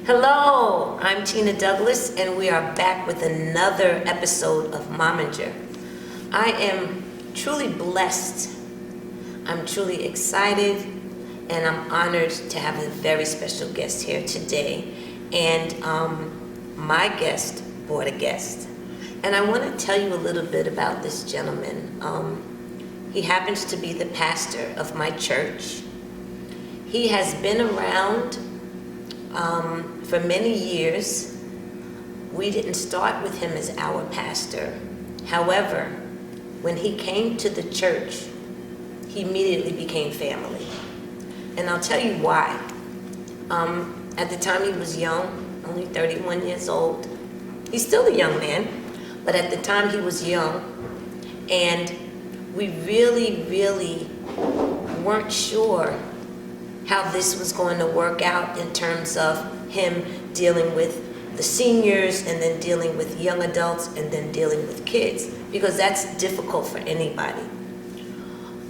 Hello, I'm Tina Douglas, and we are back with another episode of MOMager. I am truly blessed. I'm truly excited, and I'm honored to have a very special guest here today. And my guest brought a guest. And I want to tell you a little bit about this gentleman. He happens to be the pastor of my church. He has been around for many years. We didn't start with him as our pastor. However, when he came to the church, he immediately became family. And I'll tell you why. At the time he was young, only 31 years old. He's still a young man, but at the time he was young, and we really weren't sure how this was going to work out in terms of him dealing with the seniors and then dealing with young adults and then dealing with kids, because that's difficult for anybody.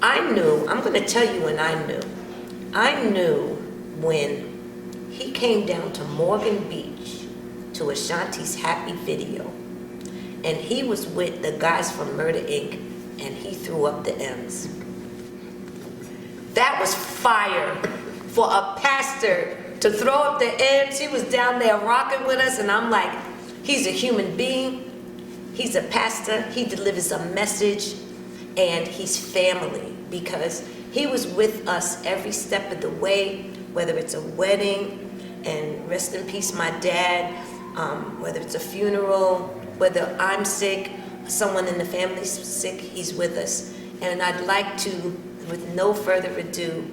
I'm going to tell you when I knew when he came down to Morgan Beach to Ashanti's Happy video, and he was with the guys from Murder Inc., and he threw up the M's. That was fire for a pastor to throw up the M's. He was down there rocking with us, and I'm like, he's a human being, he's a pastor, he delivers a message, and he's family, because he was with us every step of the way, whether it's a wedding, and rest in peace my dad, whether it's a funeral, whether I'm sick, someone in the family's sick, he's with us. And I'd like to, with no further ado,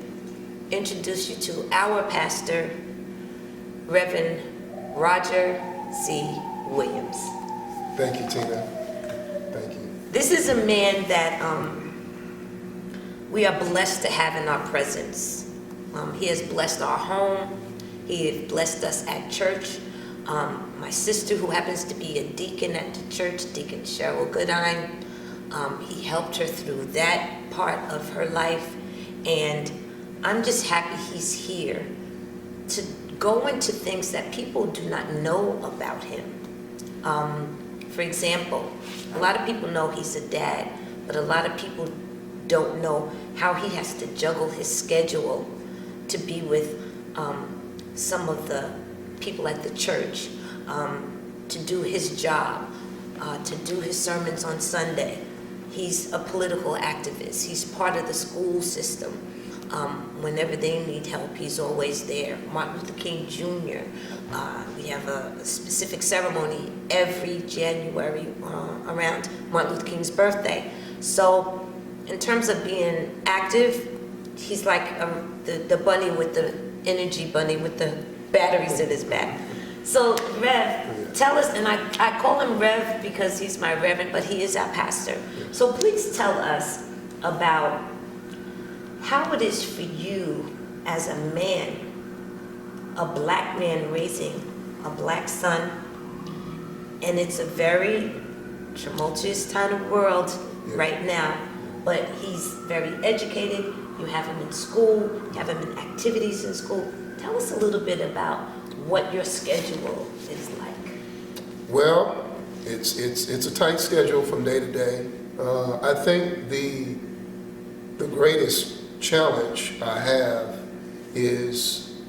introduce you to our pastor, Reverend Roger C. Williams. Thank you, Tina. Thank you. This is a man that we are blessed to have in our presence. He has blessed our home. He has blessed us at church. My sister, who happens to be a deacon at the church, Deacon Cheryl Goodine, he helped her through that part of her life. And I'm just happy he's here to go into things that people do not know about him. For example, a lot of people know he's a dad, but a lot of people don't know how he has to juggle his schedule to be with some of the people at the church, to do his job, to do his sermons on Sunday. He's a political activist. He's part of the school system. Whenever they need help, he's always there. Martin Luther King Jr., we have a specific ceremony every January around Martin Luther King's birthday. So in terms of being active, he's like the bunny with the energy bunny with the batteries in his back. So Rev, tell us, and I call him Rev because he's my reverend, but he is our pastor. So please tell us about how it is for you as a man, a black man raising a black son, and it's a very tumultuous kind of world right now, but he's very educated. You have him in school, you have him in activities in school. Tell us a little bit about what your schedule is like. Well, it's a tight schedule from day to day. I think the greatest challenge I have is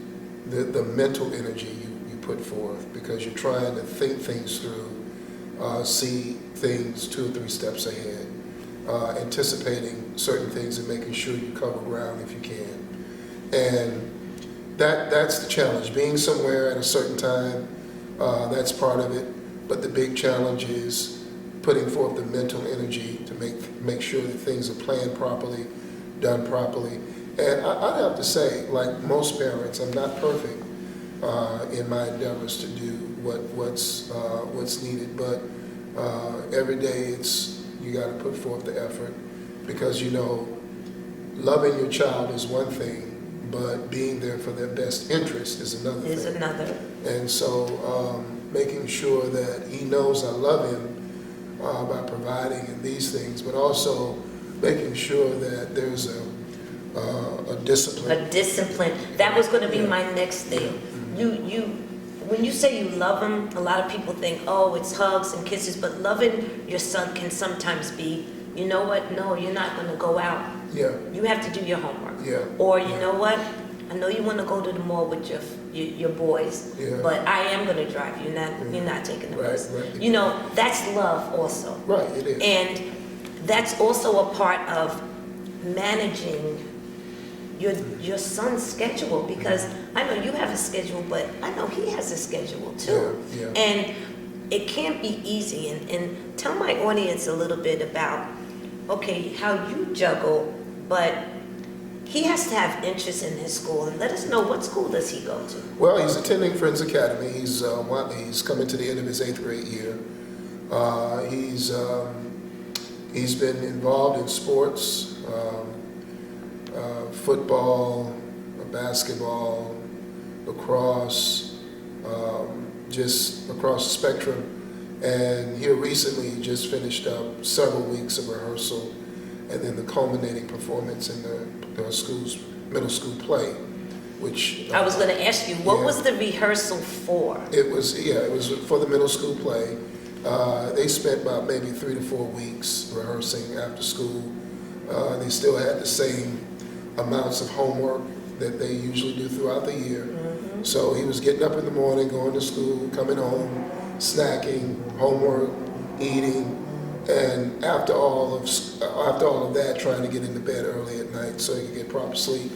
the mental energy you put forth, because you're trying to think things through, see things 2 or 3 steps ahead, anticipating certain things and making sure you cover ground if you can. And that's the challenge. Being somewhere at a certain time, that's part of it. But the big challenge is putting forth the mental energy to make sure that things are planned properly, done properly. And I'd have to say, like most parents, I'm not perfect in my endeavors to do what's needed. But every day you got to put forth the effort, because loving your child is one thing, but being there for their best interest is another thing. And so making sure that he knows I love him by providing in these things, but also making sure that there's a discipline. A discipline. That was going to be my next thing. You when you say you love him, a lot of people think, oh, it's hugs and kisses, but loving your son can sometimes be, you know what, no, you're not going to go out. Yeah. You have to do your homework. Yeah. Or you know what, I know you want to go to the mall with your boys, Yeah. but I am going to drive. You're not taking the bus. Right. You know, that's love also. Right, it is. And that's also a part of managing your son's schedule, because I know you have a schedule, but I know he has a schedule too. Yeah. And it can't be easy. And tell my audience a little bit about, okay, how you juggle, but he has to have interest in his school. And let us know, what school does he go to? Well, he's attending Friends Academy. He's coming to the end of his 8th grade year. He's been involved in sports, football, basketball, lacrosse, just across the spectrum. And here recently, he just finished up several weeks of rehearsal, and then the culminating performance in the school's middle school play, which I was going to ask you, what yeah. was the rehearsal for? It was for the middle school play. They spent about maybe 3 to 4 weeks rehearsing after school. They still had the same amounts of homework that they usually do throughout the year. Mm-hmm. So he was getting up in the morning, going to school, coming home, snacking, homework, eating, and after all of that, trying to get into bed early at night so he could get proper sleep.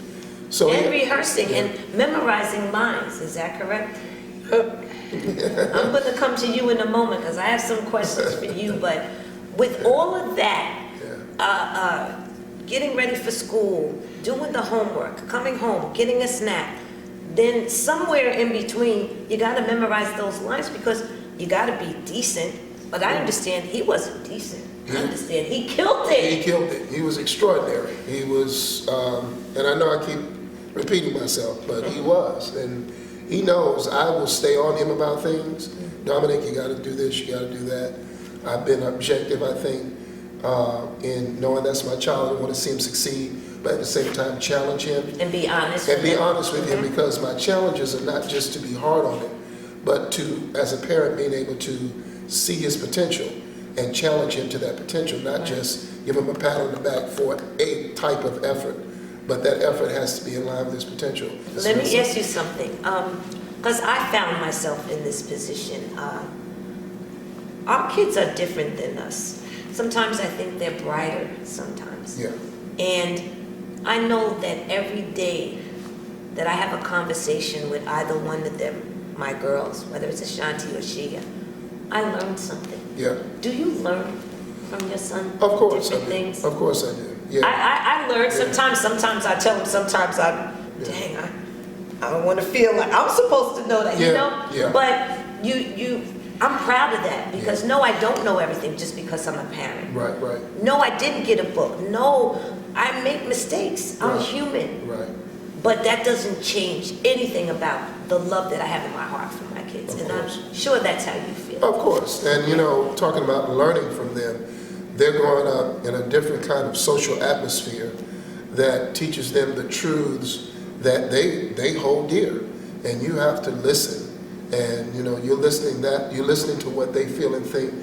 So And rehearsing and memorizing lines, is that correct? I'm going to come to you in a moment because I have some questions for you, but with all of that, getting ready for school, doing the homework, coming home, getting a snack, then somewhere in between, you got to memorize those lines because you got to be decent. But I understand he wasn't decent. I understand he killed it. He killed it. He was extraordinary. He was, and I know I keep repeating myself, but he was. And he knows I will stay on him about things. Dominic, you got to do this, you got to do that. I've been objective, I think, in knowing that's my child. I want to see him succeed, but at the same time challenge him. And be honest. And be honest with him, because my challenges are not just to be hard on him, but to, as a parent, being able to see his potential and challenge him to that potential, not just give him a pat on the back for a type of effort, but that effort has to be in line with his potential. Let me ask you something, because I found myself in this position. Our kids are different than us. Sometimes I think they're brighter sometimes. Yeah. And I know that every day that I have a conversation with either one of them, my girls, whether it's Ashanti or Shia, I learned something. Yeah. Do you learn from your son? Of course I different do. things? Of course I do. Yeah. I learn sometimes I tell him, sometimes I don't want to feel like I'm supposed to know that, you know? Yeah. But I'm proud of that because no, I don't know everything just because I'm a parent. Right. No, I didn't get a book. No, I make mistakes. I'm human. Right. But that doesn't change anything about the love that I have in my heart for my kids. Of And course. I'm sure that's how you feel. Of course. And, talking about learning from them, they're growing up in a different kind of social atmosphere that teaches them the truths that they hold dear. And you have to listen. And, you're listening to what they feel and think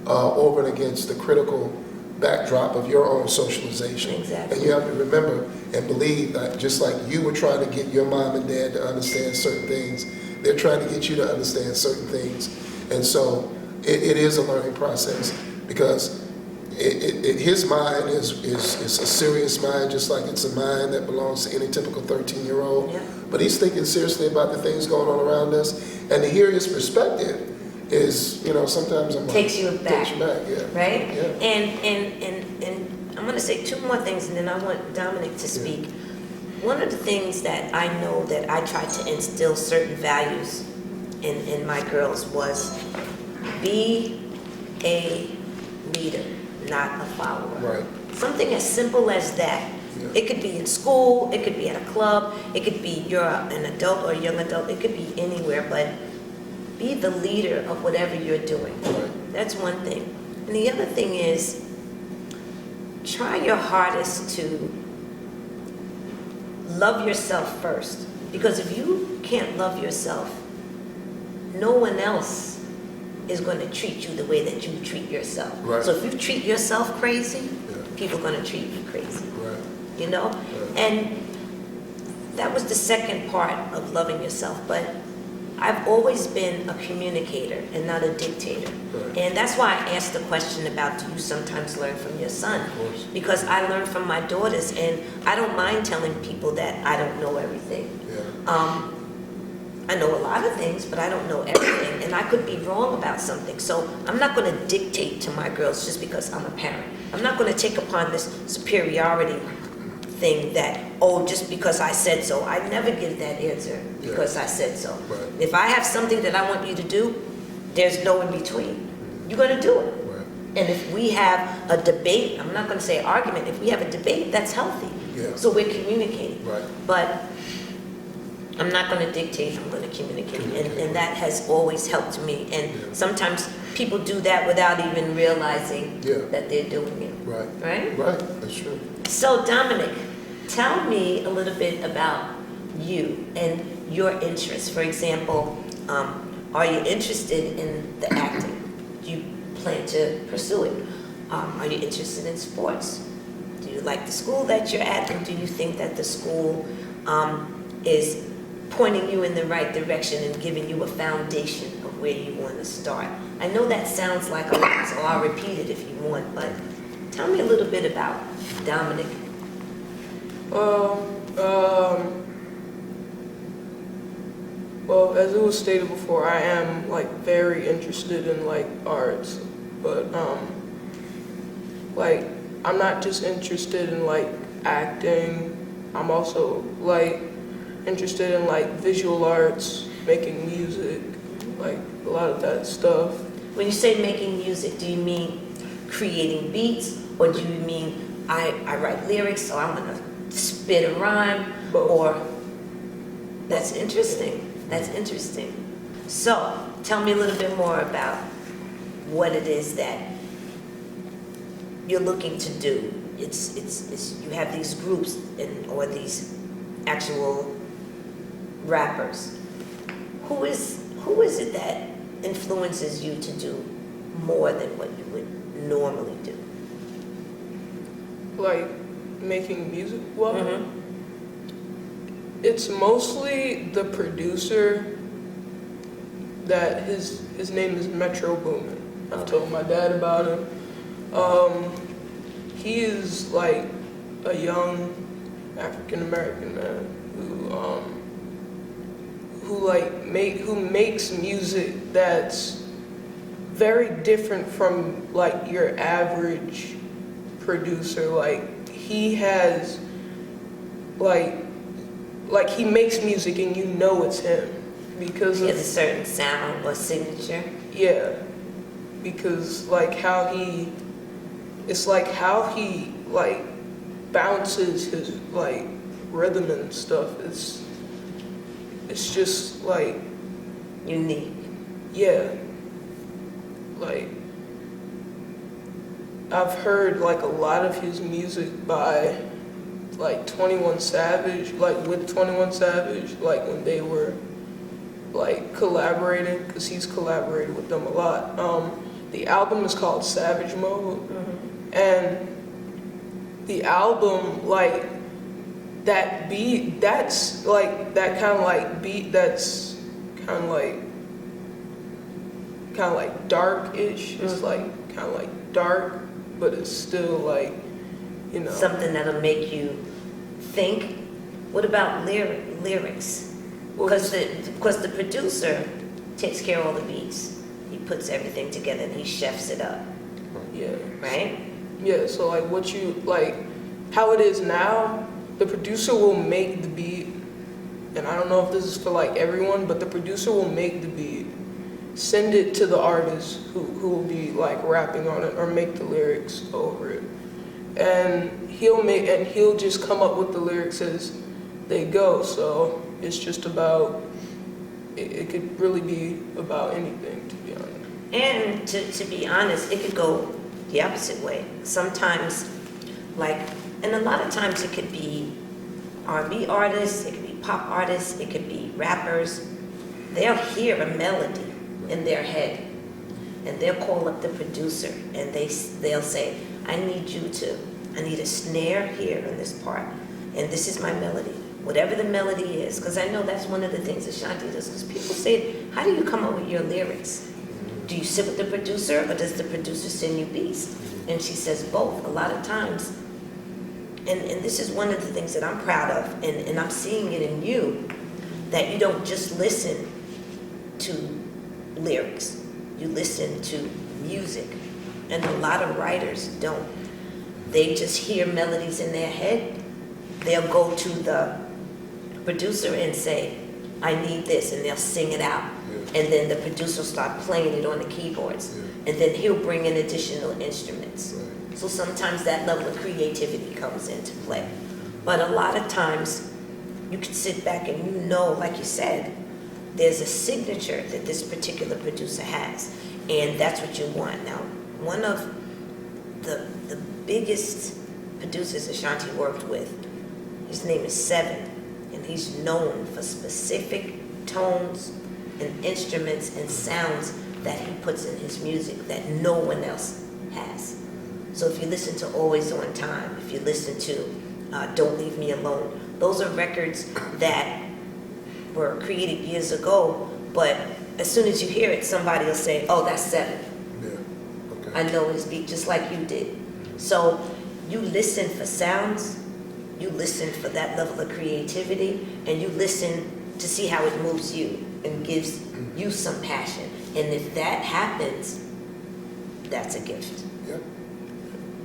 over and against the critical backdrop of your own socialization. Exactly. And you have to remember and believe that just like you were trying to get your mom and dad to understand certain things, they're trying to get you to understand certain things. And so it is a learning process because his mind is a serious mind, just like it's a mind that belongs to any typical 13-year-old. Yeah. But he's thinking seriously about the things going on around us. And to hear his perspective is, sometimes Takes you back. Yeah. Right? Yeah. And I'm going to say two more things, and then I want Dominic to speak. One of the things that I know that I tried to instill certain values in my girls was be a leader, not a follower. Right. Something as simple as that. Yeah. It could be in school, it could be at a club, it could be you're an adult or a young adult, it could be anywhere, but be the leader of whatever you're doing. Right. That's one thing. And the other thing is, try your hardest to love yourself first. Because if you can't love yourself, no one else is going to treat you the way that you treat yourself. Right. So if you treat yourself crazy, Yeah. people are going to treat you crazy. Right. You know? Right. And that was the second part of loving yourself. But I've always been a communicator and not a dictator. Right. And that's why I asked the question about, do you sometimes learn from your son? Of course. Because I learn from my daughters, and I don't mind telling people that I don't know everything. Yeah. I know a lot of things, but I don't know everything, and I could be wrong about something. So I'm not going to dictate to my girls just because I'm a parent. I'm not going to take upon this superiority thing that, oh, just because I said so. I never give that answer because I said so. Right. If I have something that I want you to do, there's no in between. You're going to do it. Right. And if we have a debate, I'm not going to say argument, if we have a debate, that's healthy. Yeah. So we're communicating. Right. But I'm not going to dictate, I'm going to communicate. And that has always helped me. And sometimes people do that without even realizing that they're doing it. Right. Right? Right. That's true. So Dominic, tell me a little bit about you and your interests. For example, are you interested in the acting? Do you plan to pursue it? Are you interested in sports? Do you like the school that you're at? And do you think that the school is pointing you in the right direction and giving you a foundation of where you want to start? I know that sounds like a lot, so I'll repeat it if you want, but tell me a little bit about Dominic. Well, as it was stated before, I am like very interested in like arts, but like I'm not just interested in like acting. I'm also like interested in like visual arts, making music, like a lot of that stuff. When you say making music, do you mean creating beats, or do you mean I write lyrics, so I'm gonna spit a rhyme? Both. Or that's interesting. That's interesting. So tell me a little bit more about what it is that you're looking to do. It's you have these groups or these actual rappers. Who is it that influences you to do more than what you would normally do? Like making music. Well, Mm-hmm. it's mostly the producer. That his name is Metro Boomin. I've told my dad about him. He is like a young African American man who makes music that's very different from like your average producer. Like he has like he makes music and you know it's him because He has a certain sound or signature. yeah, because like how he like bounces his like rhythm and stuff. It's just like Unique. yeah, like I've heard like a lot of his music by like 21 Savage, like with 21 Savage, like when they were like collaborating, because he's collaborated with them a lot. The album is called Savage Mode, and the album, like that beat, that's like that kind of like beat that's kind of like dark-ish. It's like kind of like dark, but it's still like, you know. Something that'll make you think. What about lyrics? Because the producer takes care of all the beats. He puts everything together and he chefs it up, Yeah. right? Yeah, so like what you, like how it is now, the producer will make the beat, and I don't know if this is for like everyone, but the producer will make the beat, send it to the artist who will be like rapping on it or make the lyrics over it. And he'll just come up with the lyrics as they go. So it's just about, it could really be about anything, to be honest. And to be honest, it could go the opposite way. Sometimes, and a lot of times it could be R&B artists, it could be pop artists, it could be rappers. They'll hear a melody in their head, and they'll call up the producer, and they'll say, I need a snare here in this part, and this is my melody. Whatever the melody is, because I know that's one of the things Ashanti does, because people say, how do you come up with your lyrics? Do you sit with the producer, or does the producer send you beats? And she says both, a lot of times. And this is one of the things that I'm proud of, and I'm seeing it in you, that you don't just listen to lyrics, you listen to music. And a lot of writers don't. They just hear melodies in their head. They'll go to the producer and say, I need this, and they'll sing it out. Yeah. And then the producer will start playing it on the keyboards. Yeah. And then he'll bring in additional instruments. Right. So sometimes that level of creativity comes into play. But a lot of times, you can sit back and you know, like you said, there's a signature that this particular producer has. And that's what you want. Now, one of the biggest producers Ashanti worked with, his name is Seven. And he's known for specific tones and instruments and sounds that he puts in his music that no one else has. So if you listen to Always on Time, if you listen to Don't Leave Me Alone, those are records that were created years ago, but as soon as you hear it, somebody will say, oh, that's Seven. Yeah. Okay. I know his beat just like you did. So you listen for sounds, you listen for that level of creativity, and you listen to see how it moves you and gives you some passion. And if that happens, that's a gift. Yeah.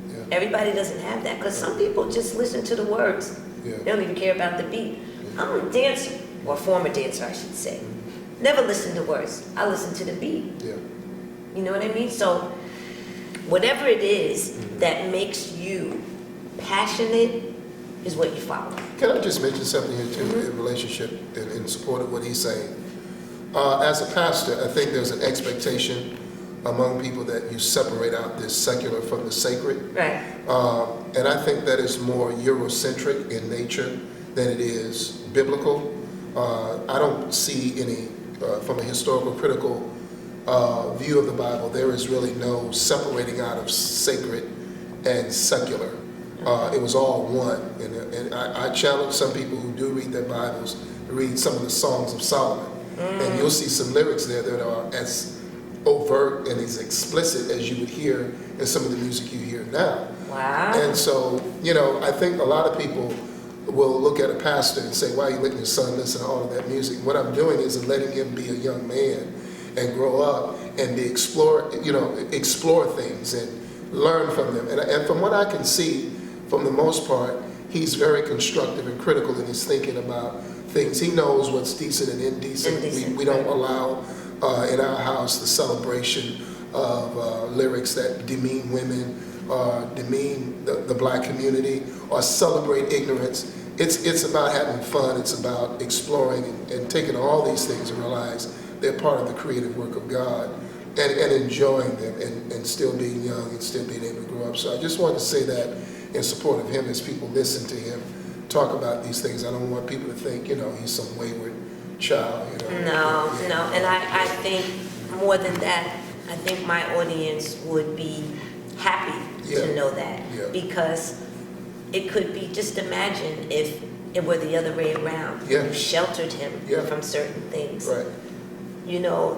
Yeah. Everybody doesn't have that, because some people just listen to the words. Yeah. They don't even care about the beat. I'm a dancer, or a former dancer, I should say. Never listen to words. I listen to the beat. Yeah. You know what I mean? So whatever it is that makes you passionate is what you follow. Can I just mention something here too, in relationship and in support of what he's saying? As a pastor, I think there's an expectation among people that you separate out this secular from the sacred. Right. And I think that is more Eurocentric in nature than it is biblical. I don't see any, from a historical critical view of the Bible, there is really no separating out of sacred and secular. It was all one. And I challenge some people who do read their Bibles to read some of the Songs of Solomon. And you'll see some lyrics there that are as overt and as explicit as you would hear in some of the music you hear now. Wow. And so, you know, I think a lot of people will look at a pastor and say, why are you letting your son listen to all of that music? What I'm doing is letting him be a young man and grow up and explore things and learn from them. And from what I can see, for the most part, he's very constructive and critical in his thinking about things. He knows what's decent and indecent. We don't allow in our house the celebration of lyrics that demean women, demean the black community, or celebrate ignorance. It's about having fun. It's about exploring and taking all these things and realize they're part of the creative work of God, and enjoying them and still being young and still being able to grow up. So I just wanted to say that in support of him as people listen to him talk about these things. I don't want people to think, he's some wayward child. No. And I think more than that, I think my audience would be happy to know that. Yeah. Because it could be, just imagine if it were the other way around. Yeah. You sheltered him Yeah. from certain things. Right.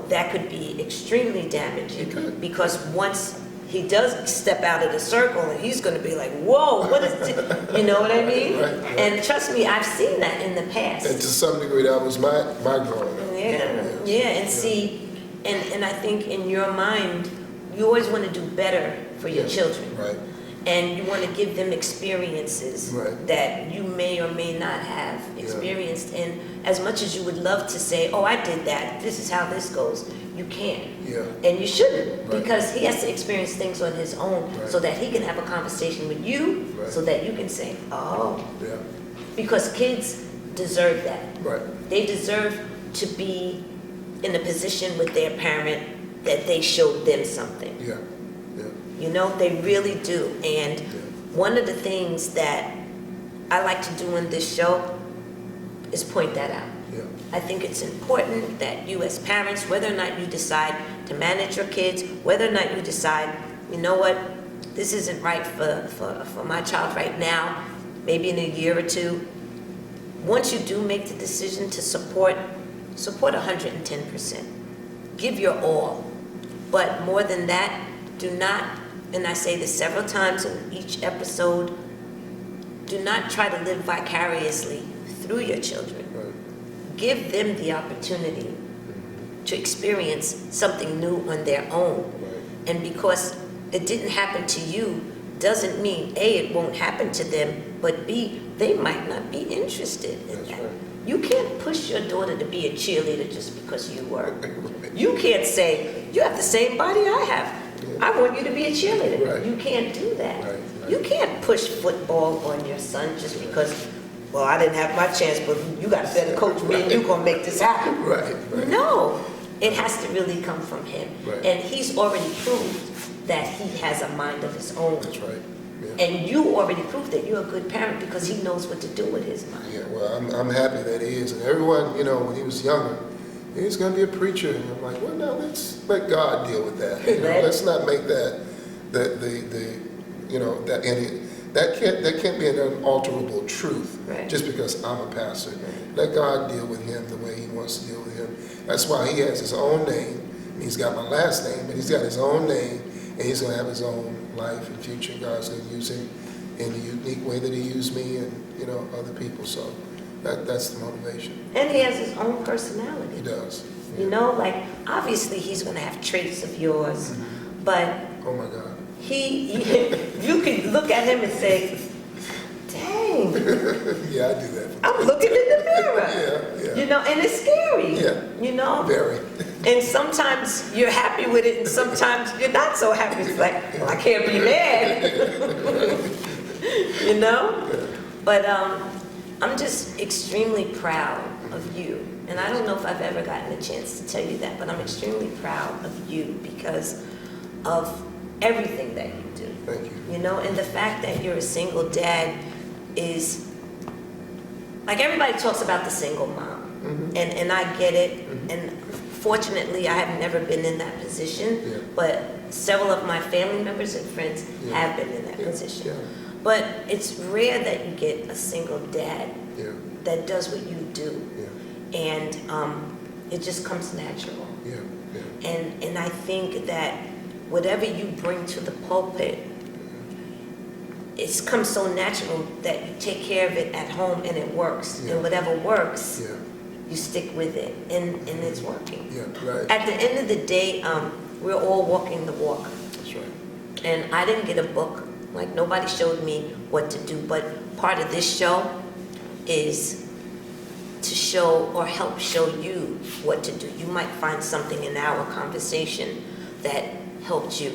That could be extremely damaging. It could. Because once he does step out of the circle, and he's going to be like, whoa, what is this? You know what I mean? Right. And trust me, I've seen that in the past. And to some degree, that was my growing up. And see, and I think in your mind, you always want to do better for your children. Right. And you want to give them experiences Right. that you may or may not have experienced. And as much as you would love to say, oh, I did that, this is how this goes, you can't. Yeah. And you shouldn't, Right. because he has to experience things on his own Right. so that he can have a conversation with you, Right. so that you can say, oh, Yeah. because kids deserve that. Right. They deserve to be in a position with their parent that they showed them something. Yeah. Yeah. They really do. And one of the things that I like to do in this show is point that out. Yeah. I think it's important that you as parents, whether or not you decide to manage your kids, whether or not you decide, you know what, this isn't right for my child right now, maybe in a year or two, once you do make the decision to support 110%. Give your all. But more than that, do not, and I say this several times in each episode, do not try to live vicariously through your children. Right. Give them the opportunity to experience something new on their own. Right. And because it didn't happen to you, doesn't mean A, it won't happen to them, but B, they might not be interested in That's that. right. You can't push your daughter to be a cheerleader just because you were. You can't say, you have the same body I have. Yeah. I want you to be a cheerleader. Right. You can't do that. Right, right. You can't push football on your son just because, well, I didn't have my chance, but you got a better coach, me and you gonna make this happen. Right, right. No, it has to really come from him. Right. And he's already proved that he has a mind of his own. That's right. Yeah. And you already proved that you're a good parent because he knows what to do with his mind. Yeah, well, I'm happy that he is. And everyone, when he was younger, he's going to be a preacher. And I'm like, well, no, let's let God deal with that. Right. Let's not make that that can't be an unalterable truth. Right. Just because I'm a pastor. Right. Let God deal with him the way he wants to deal with him. That's why he has his own name. He's got my last name, but he's got his own name, and he's going to have his own life and future. God's going to use him in the unique way that he used me and, other people. So that's the motivation. And he has his own personality. He does. Like, obviously he's going to have traits of yours, but Oh, my God. you can look at him and say, dang, Yeah, I do that. I'm looking in the mirror. Yeah. And it's scary. Yeah. Very. And sometimes you're happy with it, and sometimes you're not so happy. It's like, well, I can't be mad. But I'm just extremely proud of you. And I don't know if I've ever gotten a chance to tell you that, but I'm extremely proud of you because of everything that you do. Thank you. And the fact that you're a single dad is, like, everybody talks about the single mom. Mm-hmm. And I get it. Mm-hmm. And fortunately, I have never been in that position, Yeah. but several of my family members and friends Yeah. have been in that Yeah. position. Yeah. But it's rare that you get a single dad Yeah. that does what you do. Yeah. And it just comes natural. Yeah. Yeah. And I think that whatever you bring to the pulpit, it's come so natural that you take care of it at home and it works. Yeah. And whatever works, Yeah. you stick with it, and it's working. Yeah. Right. At the end of the day, we're all walking the walk. That's right. And I didn't get a book, like nobody showed me what to do, but part of this show is to show or help show you what to do. You might find something in our conversation that helped you.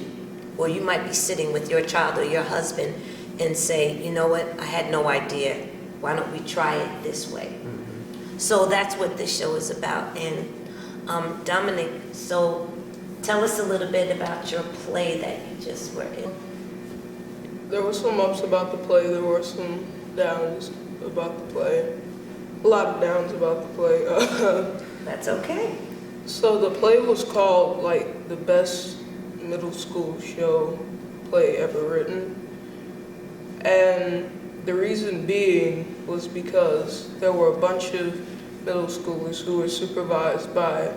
Or you might be sitting with your child or your husband and say, you know what, I had no idea. Why don't we try it this way? Mm-hmm. So that's what this show is about. And Dominic, so tell us a little bit about your play that you just were in. There were some ups about the play. There were some downs about the play. A lot of downs about the play. That's okay. So the play was called, like, the best middle school show play ever written. And the reason being was because there were a bunch of middle schoolers who were supervised by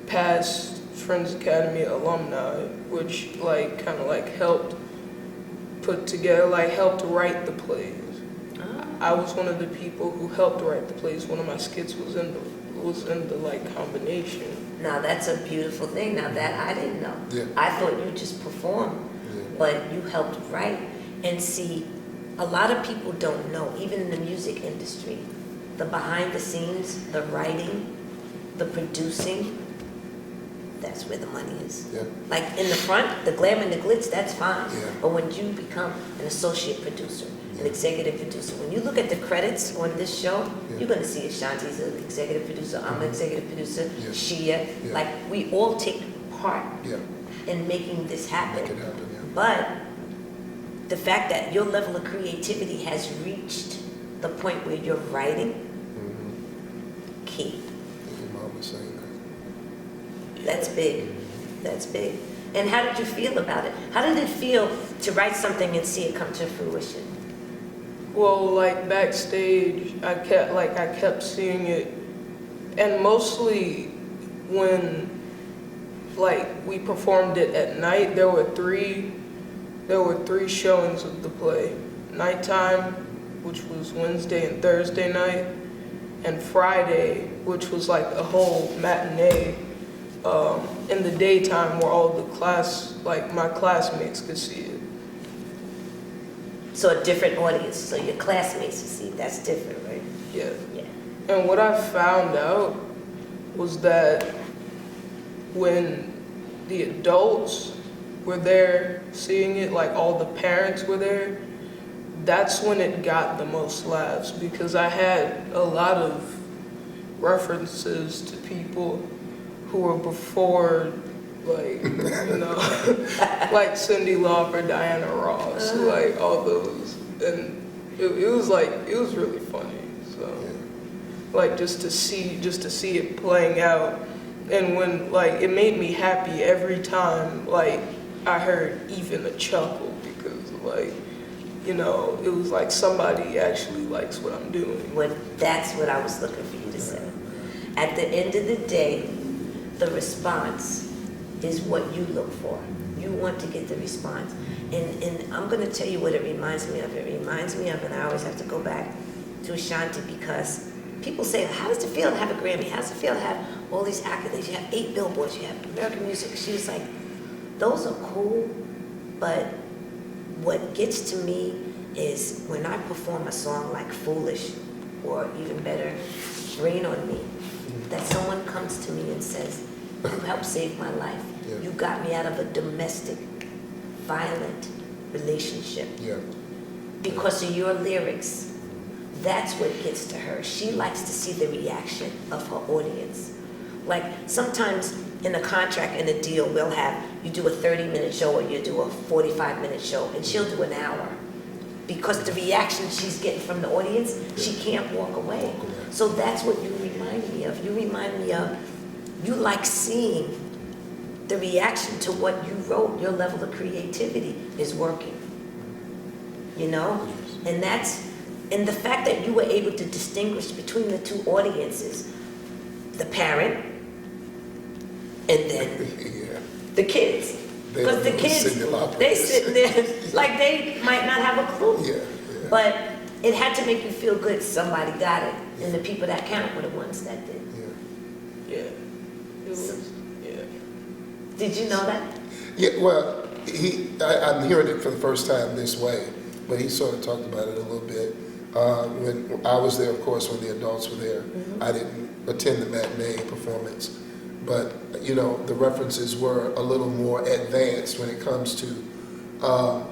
past Friends Academy alumni, which, like, kind of, like, helped put together, like, helped write the plays. I was one of the people who helped write the plays. One of my skits was in the like combination. Now that's a beautiful thing. Now that I didn't know. Yeah. I thought you just performed, Yeah. but you helped write. And see, a lot of people don't know, even in the music industry, the behind the scenes, the writing, the producing, that's where the money is. Yeah. Like in the front, the glam and the glitz, that's fine. Yeah. But when you become an associate producer, an executive producer, when you look at the credits on this show, Yeah. you're going to see Ashanti's an executive producer, I'm an executive producer, Yeah. Shia. Yeah. Like, we all take part Yeah. in making this happen. Make it happen. Yeah. But the fact that your level of creativity has reached the point where you're writing, Mm-hmm. key. Your mom was saying that. That's big. That's big. And how did you feel about it? How did it feel to write something and see it come to fruition? Well, like backstage, I kept seeing it, and mostly when like we performed it at night, there were three showings of the play. Nighttime, which was Wednesday and Thursday night, and Friday, which was like a whole matinee in the daytime where all my classmates could see it. So a different audience, so your classmates, you see, that's different, right? Yeah. Yeah. And what I found out was that when the adults were there seeing it, like all the parents were there, that's when it got the most laughs, because I had a lot of references to people who were before, like, like Cyndi Lauper, Diana Ross, like all those, and it was really funny. So, like just to see it playing out, and when like it made me happy every time like I heard even a chuckle, because like it was like somebody actually likes what I'm doing. That's what I was looking for you to say. At the end of the day, the response is what you look for. You want to get the response. And I'm going to tell you what it reminds me of. It reminds me of, and I always have to go back to Ashanti, because people say, how does it feel to have a Grammy? How does it feel to have all these accolades? You have 8 billboards, you have American music. She was like, those are cool, but what gets to me is when I perform a song like Foolish, or even better, Rain on Me, that someone comes to me and says, you helped save my life. Yeah. You got me out of a domestic, violent relationship. Yeah. Because of your lyrics. That's what gets to her. She likes to see the reaction of her audience. Like sometimes in a contract, in a deal, we'll have you do a 30-minute show or you do a 45-minute show, and she'll do an hour. Because the reaction she's getting from the audience, she can't walk away. So that's what you remind me of. You remind me of, you like seeing the reaction to what you wrote. Your level of creativity is working. And and the fact that you were able to distinguish between the two audiences, the parent and then the kids. Because the kids, they sitting there like they might not have a clue. Yeah. But it had to make you feel good. Somebody got it. And the people that count were the ones that did. Yeah. It was, yeah. Did you know that? Yeah, well, I'm hearing it for the first time this way, but he sort of talked about it a little bit. When I was there, of course, when the adults were there, I didn't attend the matinee performance, but the references were a little more advanced when it comes to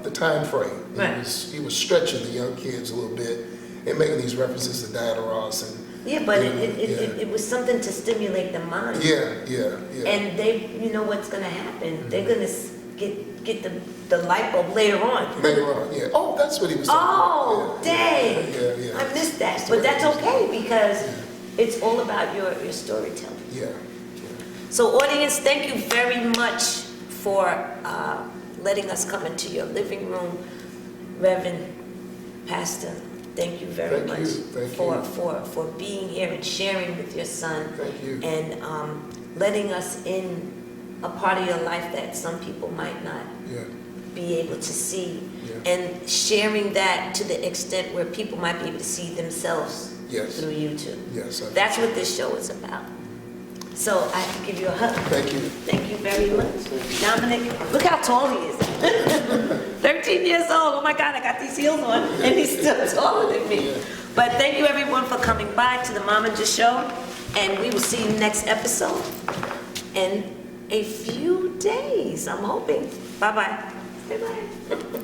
the time frame. Right. He was stretching the young kids a little bit and making these references to Diana Ross and. Yeah, but it was something to stimulate the mind. Yeah. And you know what's going to happen? They're going to get the light bulb later on. Later on, yeah. Oh, that's what he was talking about. Dang. Yeah. I missed that. But that's okay, because it's all about your storytelling. Yeah. So audience, thank you very much for letting us come into your living room. Reverend Pastor, thank you very much for being here and sharing with your son. Thank you. And letting us in a part of your life that some people might not be able to see. Yeah. And sharing that to the extent where people might be able to see themselves through you too. Yes. That's what this show is about. So I have to give you a hug. Thank you. Thank you very much. Dominic, look how tall he is. 13 years old. Oh my God, I got these heels on and he's still taller than me. But thank you everyone for coming by to the MOMager show. And we will see you next episode in a few days, I'm hoping. Bye-bye. Say bye.